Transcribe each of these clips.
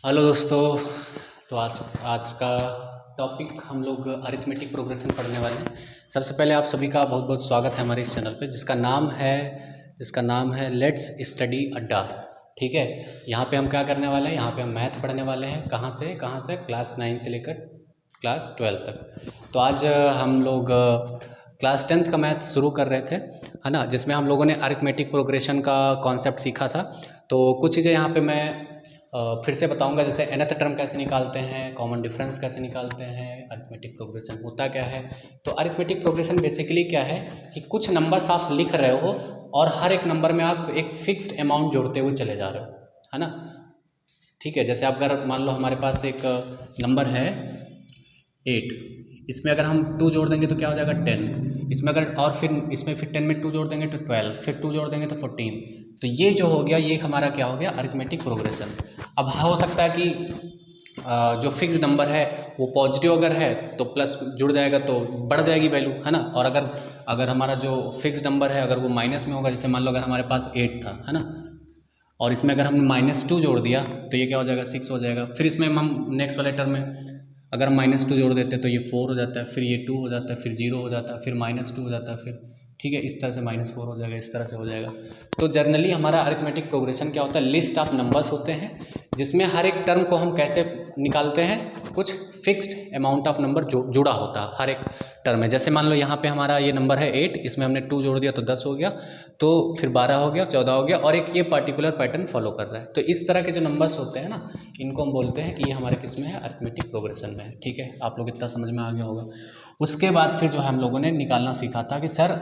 Hello दोस्तों। तो आज आज का टॉपिक हम लोग अरिथमेटिक प्रोग्रेशन पढ़ने वाले हैं। सबसे पहले आप सभी का बहुत बहुत स्वागत है हमारे इस चैनल पे जिसका नाम है लेट्स स्टडी अड्डा। ठीक है, यहाँ पे हम क्या करने वाले हैं, यहाँ पे हम मैथ पढ़ने वाले हैं। कहाँ से कहाँ तक? क्लास 9 से लेकर क्लास 12 तक। तो आज हम लोग क्लास 10th का मैथ शुरू कर रहे थे, है ना, जिसमें हम लोगों ने अरिथमेटिक प्रोग्रेशन का कॉन्सेप्ट सीखा था। तो कुछ चीज़ें यहाँ पे मैं फिर से बताऊंगा, जैसे nth टर्म कैसे निकालते हैं, कॉमन डिफरेंस कैसे निकालते हैं, अरिथमेटिक प्रोग्रेशन होता क्या है। तो अरिथमेटिक प्रोग्रेशन बेसिकली क्या है कि कुछ नंबर्स आप लिख रहे हो और हर एक नंबर में आप एक फिक्स्ड अमाउंट जोड़ते हुए चले जा रहे हो, है ना। ठीक है, जैसे आप अगर मान लो हमारे पास एक नंबर है 8, इसमें अगर हम 2 जोड़ देंगे तो क्या हो जाएगा 10, इसमें अगर और फिर इसमें फिर 10 में 2 जोड़ देंगे तो 12, फिर 2 जोड़ देंगे तो 14। तो ये जो हो गया ये हमारा क्या हो गया, अरिथमेटिक प्रोग्रेशन। अब हो सकता है कि जो फिक्स नंबर है वो पॉजिटिव अगर है तो प्लस जुड़ जाएगा तो बढ़ जाएगी वैल्यू, है ना। और अगर अगर हमारा जो फिक्स नंबर है अगर वो माइनस में होगा, जैसे मान लो अगर हमारे पास 8 था, है ना, और इसमें अगर हमने -2 जोड़ दिया तो ये क्या हो जाएगा, 6 हो जाएगा। फिर इसमें हम नेक्स्ट वाले टर्म में अगर -2 जोड़ देते हैं तो ये 4 हो जाता है, फिर ये 2 हो जाता है, फिर 0 हो जाता है, फिर -2 हो जाता है, फिर ठीक है, इस तरह से -4 हो जाएगा, इस तरह से हो जाएगा। तो जनरली हमारा अरिथमेटिक प्रोग्रेशन क्या होता है, लिस्ट ऑफ नंबर्स होते हैं जिसमें हर एक टर्म को हम कैसे निकालते हैं, कुछ फिक्स्ड अमाउंट ऑफ नंबर जुड़ा होता है हर एक टर्म में। जैसे मान लो यहाँ पे हमारा ये नंबर है 8, इसमें हमने 2 जोड़ दिया तो 10 हो गया, तो फिर 12 हो गया, 14 हो गया, और एक ये पर्टिकुलर पैटर्न फॉलो कर रहा है। तो इस तरह के जो नंबर्स होते हैं ना, इनको हम बोलते हैं कि ये हमारे किस में है, अरिथमेटिक प्रोग्रेशन में है। ठीक है, आप लोग इतना समझ में आ गया होगा। उसके बाद फिर जो है हम लोगों ने निकालना सीखा था कि सर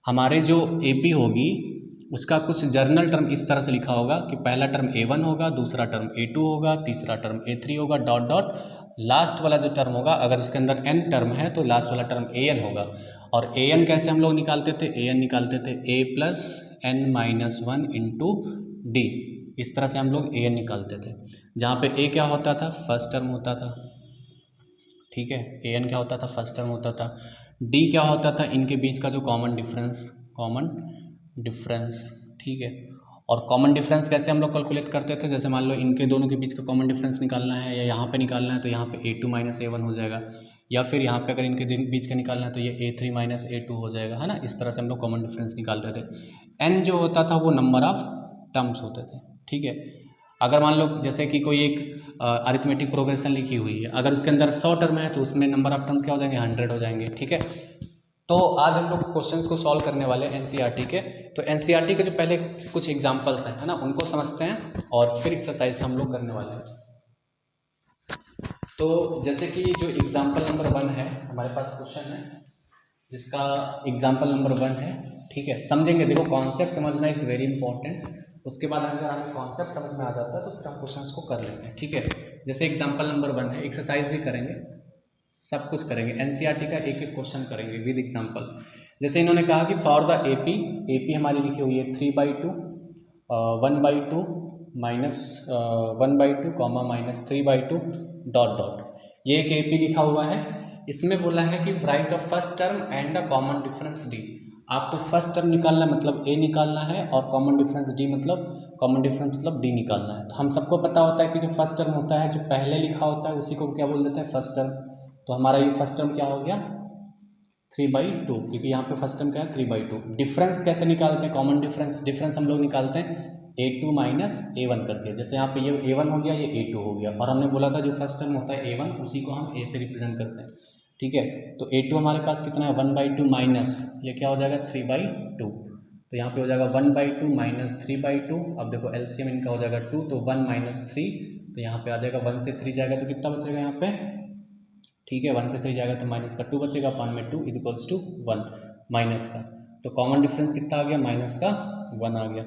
हमारे जो AP होगी उसका कुछ जर्नल टर्म इस तरह से लिखा होगा कि पहला टर्म A1 होगा, दूसरा टर्म A2 होगा, तीसरा टर्म A3 होगा, डॉट डॉट लास्ट वाला जो टर्म होगा, अगर उसके अंदर n टर्म है तो लास्ट वाला टर्म an होगा। और an कैसे हम लोग निकालते थे, an निकालते थे a plus n minus 1 into D. इस तरह से हम लोग an निकालते थे, जहाँ पे a क्या होता था, फर्स्ट टर्म होता था। ठीक है, an क्या होता था, फर्स्ट टर्म होता था। d क्या होता था, इनके बीच का जो कॉमन डिफरेंस। ठीक है, और कॉमन डिफरेंस कैसे हम लोग कैलकुलेट करते थे, जैसे मान लो इनके दोनों के बीच का कॉमन डिफरेंस निकालना है या यहाँ पे निकालना है तो यहाँ पे A2 माइनस A1 हो जाएगा, या फिर यहाँ पे अगर इनके बीच का निकालना है तो ये A3 माइनस A2 हो जाएगा, है ना। इस तरह से हम लोग कॉमन डिफरेंस निकालते थे। n जो होता था वो नंबर ऑफ टर्म्स होते थे। ठीक है, अगर मान लो जैसे कि कोई एक अरिथमेटिक प्रोग्रेशन लिखी हुई है, अगर उसके अंदर 100 टर्म है तो उसमें नंबर ऑफ टर्म क्या हो जाएंगे, 100 हो जाएंगे। ठीक है, तो आज हम लोग क्वेश्चंस को सॉल्व करने वाले हैं NCERT के। तो NCERT के जो पहले कुछ एग्जांपल्स हैं, है ना, उनको समझते हैं और फिर एक्सरसाइज हम लोग करने वाले हैं। तो जैसे कि जो एग्जांपल नंबर 1 है हमारे पास क्वेश्चन है, जिसका एग्जांपल नंबर 1 है। ठीक है, समझेंगे, देखो कॉन्सेप्ट समझना इज़ वेरी इंपॉर्टेंट। उसके बाद अगर हमें कॉन्सेप्ट समझ में आ जाता है तो फिर हम क्वेश्चंस को कर लेते हैं। ठीक है, जैसे एग्जांपल नंबर 1 है, एक्सरसाइज भी करेंगे, सब कुछ करेंगे, NCERT का एक एक क्वेश्चन करेंगे विद एग्जांपल। जैसे इन्होंने कहा कि फॉर द AP हमारी लिखी हुई है 3/2, 1/2 minus 1/2 comma minus 3/2 dot dot, ये एक AP लिखा हुआ है। इसमें बोला है कि right the first term and the common difference D। आपको फर्स्ट टर्म निकालना मतलब A निकालना है, और कॉमन डिफरेंस D मतलब D निकालना है। तो हम सबको पता होता है कि जो फर्स्ट टर्म होता है, जो पहले लिखा होता है, उसी को क्या बोल देते हैं, फर्स्ट टर्म। तो हमारा ये फर्स्ट टर्म क्या हो गया, 3/2, क्योंकि यहाँ पे फर्स्ट टर्म क्या है, 3/2। डिफरेंस कैसे निकालते हैं, कॉमन डिफरेंस हम लोग निकालते हैं A2 माइनस A1 करके। जैसे यहाँ पे ये A1 हो गया, ये A2 हो गया, और हमने बोला था जो फर्स्ट टर्म होता है A1 उसी को हम A से रिप्रेजेंट करते हैं। ठीक है, तो A2 हमारे पास कितना है, 1/2 माइनस, ये क्या हो जाएगा, 3/2। तो यहाँ पे हो जाएगा 1/2 माइनस 3/2। अब देखो LCM इनका हो जाएगा 2, तो 1 माइनस 3, तो यहाँ पे आ जाएगा 1 से 3 जाएगा तो कितना बचेगा यहाँ पे। ठीक है, 1 से 3 जाएगा तो माइनस का 2 बचेगा, पान में 2 इक्वल्स टू 1 माइनस का। तो कॉमन डिफरेंस कितना आ गया, माइनस का 1 आ गया।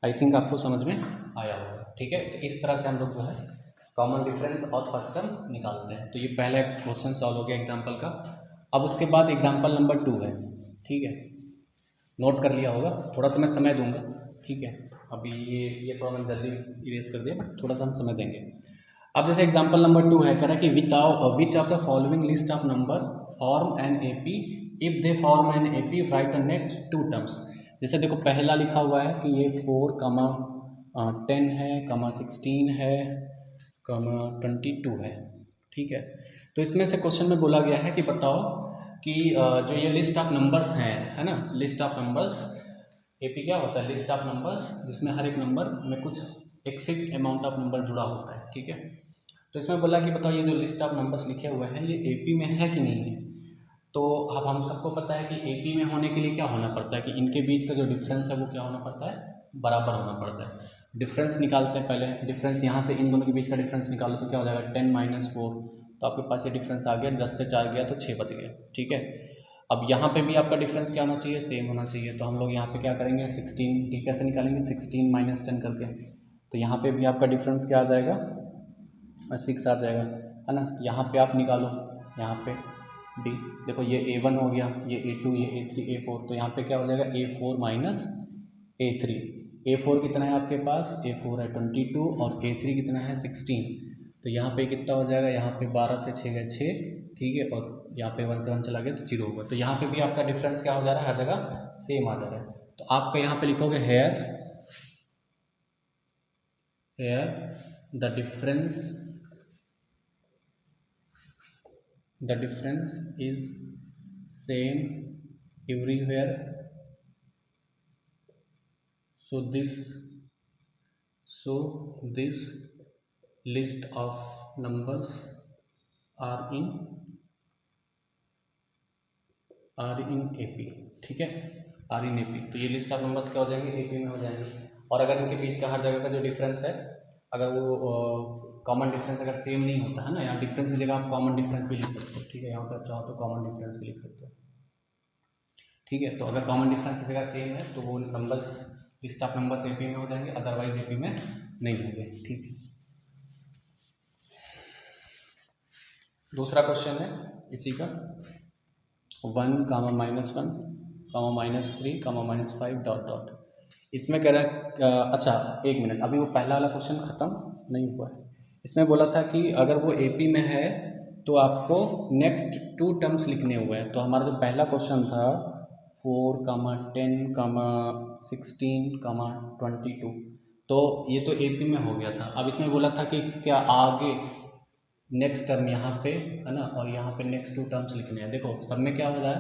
आई थिंक आपको समझ में आया होगा। ठीक है, तो इस तरह से हम लोग जो है कॉमन डिफरेंस और फर्स्ट टर्म निकालते हैं। तो ये पहला क्वेश्चन सॉल्व हो गया एग्जाम्पल का। अब उसके बाद एग्जाम्पल नंबर 2 है। ठीक है, नोट कर लिया होगा, थोड़ा सा मैं समय दूंगा। ठीक है, अभी ये थोड़ा मैंने जल्दी इरेज कर दिया, बट थोड़ा सा हम समय देंगे। अब जैसे एग्जांपल नंबर 2 है, कह रहा है कि which of the following list of number form an AP, if they form an AP write the next 2 terms. जैसे देखो पहला लिखा हुआ है कि ये 4, 10 है, 16 है, 22 है, ठीक है। तो इसमें से क्वेश्चन में बोला गया है कि बताओ कि जो ये लिस्ट ऑफ नंबर्स हैं, है ना, लिस्ट ऑफ नंबर्स, एपी क्या होता है, लिस्ट ऑफ नंबर्स, जिसमें हर एक नंबर में कुछ एक फिक्स्ड अमाउंट ऑफ नंबर जुड़ा होता है, ठीक है। तो इसमें बोला कि बताओ ये जो लिस्ट ऑफ नंबर्स लिखे हुए हैं ये एपी में है कि नहीं है। तो अब हम सबको पता है कि एपी में होने के लिए क्या होना पड़ता है कि इनके बीच का जो डिफरेंस है वो क्या होना पड़ता है, बराबर होना पड़ता है। डिफरेंस निकालते हैं पहले, डिफरेंस यहाँ से इन दोनों के बीच का डिफरेंस निकालो तो क्या हो जाएगा 10 - 4, तो आपके पास ये डिफरेंस आ गया, 10 से 4 गया तो 6 बच गया, ठीक है। अब यहाँ पे भी आपका डिफरेंस क्या होना चाहिए, सेम होना चाहिए। तो हम लोग यहाँ पे क्या करेंगे 16 की कैसे निकालेंगे, 16 - 10 करके। तो यहाँ पे भी आपका डिफरेंस क्या आ जाएगा, 6 आ जाएगा, है ना। यहाँ पे आप निकालो, यहाँ पे डी, देखो ये A1 हो गया, ये A2, ये A3, A4, तो यहाँ पे क्या हो जाएगा A4 - A3। A4 कितना है आपके पास, A4 है 22 और A3 कितना है 16। तो यहाँ पे कितना हो जाएगा, यहाँ पे 12 से 6 गए 6, ठीक है, और यहाँ पे 1 से 1 चला गया तो 0 होगा। तो यहाँ पे भी आपका डिफरेंस क्या हो जा रहा है, हर जगह सेम आ जा रहा है। तो आपका यहाँ पे लिखोगे here the difference is same everywhere, so this list of numbers are in AP, ठीक है, आर इन AP। तो ये लिस्ट ऑफ नंबर्स क्या हो जाएंगे, AP में हो जाएंगे। और अगर इनके बीच का हर जगह का जो डिफरेंस है, अगर वो कॉमन डिफरेंस अगर सेम नहीं होता है ना, यहाँ डिफरेंस की जगह आप कॉमन डिफरेंस भी लिख सकते हो, ठीक है, यहाँ पर चाहो तो कॉमन डिफरेंस भी लिख सकते हो, ठीक है। तो अगर कॉमन डिफरेंस की जगह सेम है तो वो numbers, list of numbers AP में हो जाएंगे, अदरवाइज AP में नहीं होंगे, ठीक है। दूसरा क्वेश्चन है इसी का, 1, -1, -3, -5 डॉट डॉट। इसमें कह रहा है अच्छा एक मिनट, अभी वो पहला वाला क्वेश्चन ख़त्म नहीं हुआ है। इसमें बोला था कि अगर वो AP में है तो आपको नेक्स्ट 2 टर्म्स लिखने हुए हैं। तो हमारा जो पहला क्वेश्चन था 4, 10, 16, 22, तो ये तो AP में हो गया था। अब इसमें बोला था कि इसके आगे नेक्स्ट टर्म यहाँ पे, है ना, और यहाँ पे नेक्स्ट 2 टर्म्स लिखने हैं। देखो सब में क्या हो रहा है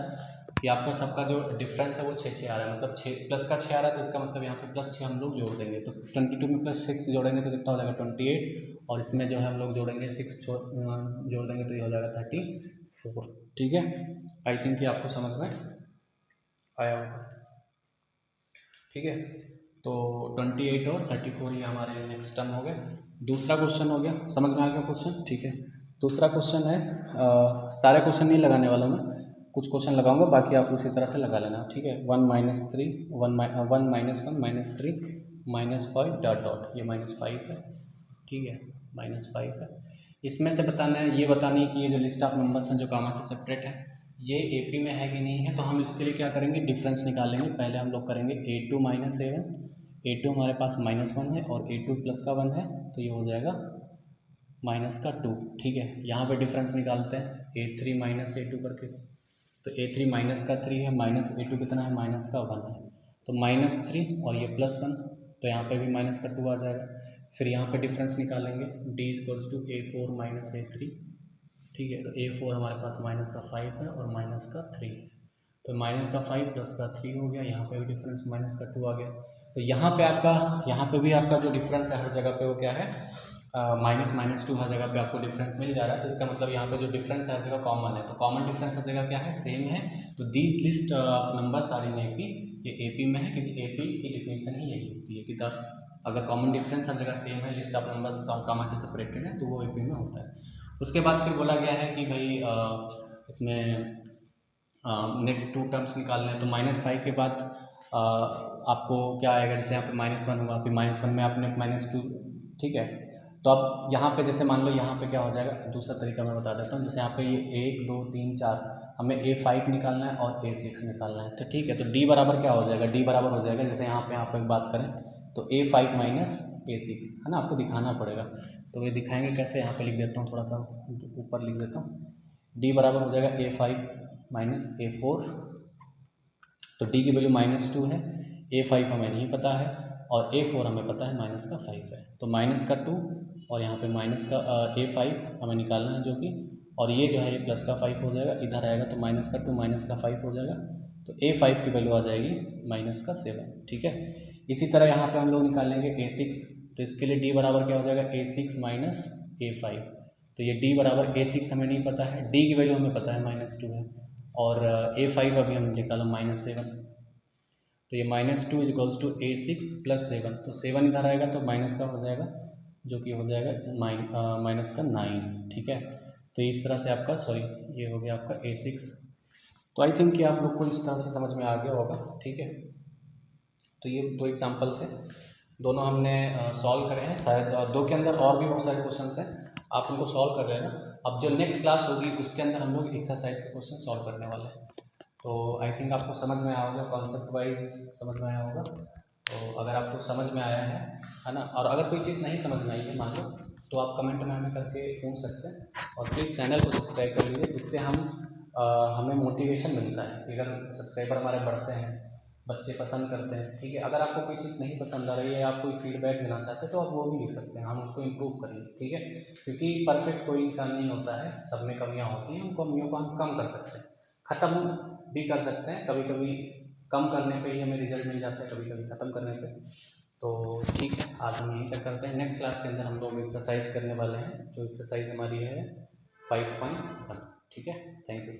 कि आपका सबका जो डिफरेंस है वो 6 आ रहा है, मतलब 6 प्लस का 6 आ रहा है, तो इसका मतलब यहाँ पे +6 हम लोग जोड़ देंगे। तो 22 में +6 जोड़ेंगे तो कितना हो जाएगा 28, और इसमें जो है हम लोग जोड़ेंगे 6 जोड़ देंगे तो ये हो जाएगा 34, ठीक है। आई थिंक ये आपको समझ में आया होगा, ठीक है। तो 28 और 34 ये हमारे नेक्स्ट टर्म हो गए। दूसरा क्वेश्चन हो गया, समझ में आ गया क्वेश्चन, ठीक है। दूसरा क्वेश्चन है, सारे क्वेश्चन नहीं लगाने वाला मैं, कुछ क्वेश्चन लगाऊंगा, बाकी आप उसी तरह से लगा लेना, ठीक है। 1 - 3, 1 - 1 - 3 -5 डॉट डॉट, ये -5 है, ठीक है, -5 है। इसमें से बताना है, ये बतानी है कि ये जो लिस्ट ऑफ नंबर्स हैं जो कामा से सेपरेट है ये AP में है कि नहीं है। तो हम इसके लिए क्या करेंगे, डिफरेंस निकालेंगे। पहले हम लोग करेंगे A2 - A1, A2 हमारे पास -1 है और A2 प्लस का 1 है, तो ये हो जाएगा -2, ठीक है। यहाँ पे डिफरेंस निकालते हैं A3 - A2 करके, तो A3 -3 है, -A2 कितना है, -1 है, तो -3 और ये +1, तो यहाँ पे भी -2 आ जाएगा। फिर यहाँ पे डिफरेंस निकालेंगे D = A4 - A3, ठीक है। तो A4 हमारे पास -5 है और -3, तो -5 + 3 हो गया, यहाँ पे भी डिफरेंस -2 आ गया। तो यहाँ पे आपका, यहाँ पे भी आपका जो डिफरेंस है हर जगह पे वो क्या है, -2 हर जगह पे आपको डिफरेंस मिल जा रहा है। तो इसका मतलब यहाँ पे जो डिफरेंस है हर जगह कॉमन है, तो कॉमन डिफरेंस हर जगह क्या है, सेम है। तो these list of numbers are in AP, ये AP में है क्योंकि AP की डिफिनीशन ही यही होती है कि अगर कॉमन डिफरेंस हर जगह सेम है, लिस्ट ऑफ नंबर्स और कामा से सेपरेटेड है, तो वो AP में होता है। उसके बाद फिर बोला गया है कि भाई इसमें नेक्स्ट 2 टर्म्स निकालने हैं। तो -5 के बाद आपको क्या आएगा, जैसे यहाँ पे -1 हुआ, फिर -1 में आपने -2, ठीक है। तो अब यहाँ पे जैसे मान लो यहाँ पे क्या हो जाएगा, दूसरा तरीका मैं बता देता हूँ। जैसे यहाँ पे ये 1, 2, 3, 4 हमें A5 निकालना है और A6 निकालना है, तो ठीक है। तो D बराबर क्या हो जाएगा, D बराबर हो जाएगा, जैसे यहाँ पे बात करें तो A5 - A6, है ना, आपको दिखाना पड़ेगा। तो ये दिखाएंगे कैसे, यहाँ पे लिख देता हूँ, थोड़ा सा ऊपर लिख देता हूँ। D बराबर हो जाएगा A5 - A4, तो D की वैल्यू -2 है, A5 हमें नहीं पता है, और A4 हमें पता है माइनस का 5 है, तो माइनस का 2 और यहाँ पे माइनस का A5 हमें निकालना है जो कि, और ये जो है ये प्लस का 5 हो जाएगा, इधर आएगा तो माइनस का 2 माइनस का 5 हो जाएगा, तो A5 की वैल्यू आ जाएगी माइनस का 7। ठीक है, इसी तरह यहाँ पे हम लोग निकालेंगे A6, तो इसके लिए D बराबर क्या हो जाएगा, A6 माइनस A5। तो ये D बराबर A6 हमें नहीं पता है, D की वैल्यू हमें पता है -2 है, और A5 अभी हमने निकाला -7, तो ये -2 इक्वल्स टू A6 प्लस 7, तो 7 इधर आएगा तो माइनस का हो जाएगा, जो कि हो जाएगा माइनस का 9। ठीक है, तो इस तरह से आपका, सॉरी ये हो गया आपका A6। तो आई थिंक कि आप लोग को इस तरह से समझ में आ गया होगा। ठीक है, तो ये 2 एग्जाम्पल थे, दोनों हमने सॉल्व करे हैं, शायद 2 के अंदर और भी बहुत सारे क्वेश्चन हैं, आप उनको सॉल्व कर लेना। अब जो नेक्स्ट क्लास होगी उसके अंदर हम लोग एक्सरसाइज के क्वेश्चन सॉल्व करने वाले हैं। तो आई थिंक आपको समझ में आया होगा, कॉन्सेप्ट वाइज समझ में आया होगा। तो अगर आपको समझ में आया है ना, और अगर कोई चीज़ नहीं समझ में आई है मान लो, तो आप कमेंट में हमें करके पूछ सकते हैं, और प्लीज़ चैनल को सब्सक्राइब कर लीजिए, जिससे हमें मोटिवेशन मिलता है कि अगर सब्सक्राइबर हमारे बढ़ते हैं, बच्चे पसंद करते हैं। ठीक है, अगर आपको कोई चीज़ नहीं पसंद आ रही है, आप कोई फीडबैक देना चाहते हैं, तो आप वो भी लिख सकते हैं, हम उसको इम्प्रूव करेंगे। ठीक है, क्योंकि परफेक्ट कोई इंसान नहीं होता है, सब में कमियाँ होती हैं, उन कमियों को हम कम कर सकते हैं, ख़त्म भी कर सकते हैं। कभी कभी कम करने पे ही हमें रिजल्ट मिल जाता है, कभी कभी ख़त्म करने पे। तो ठीक है, आज हम यहीं तक करते हैं, नेक्स्ट क्लास के अंदर हम लोग एक्सरसाइज करने वाले हैं, जो एक्सरसाइज हमारी है 5.1। ठीक है, थैंक यू।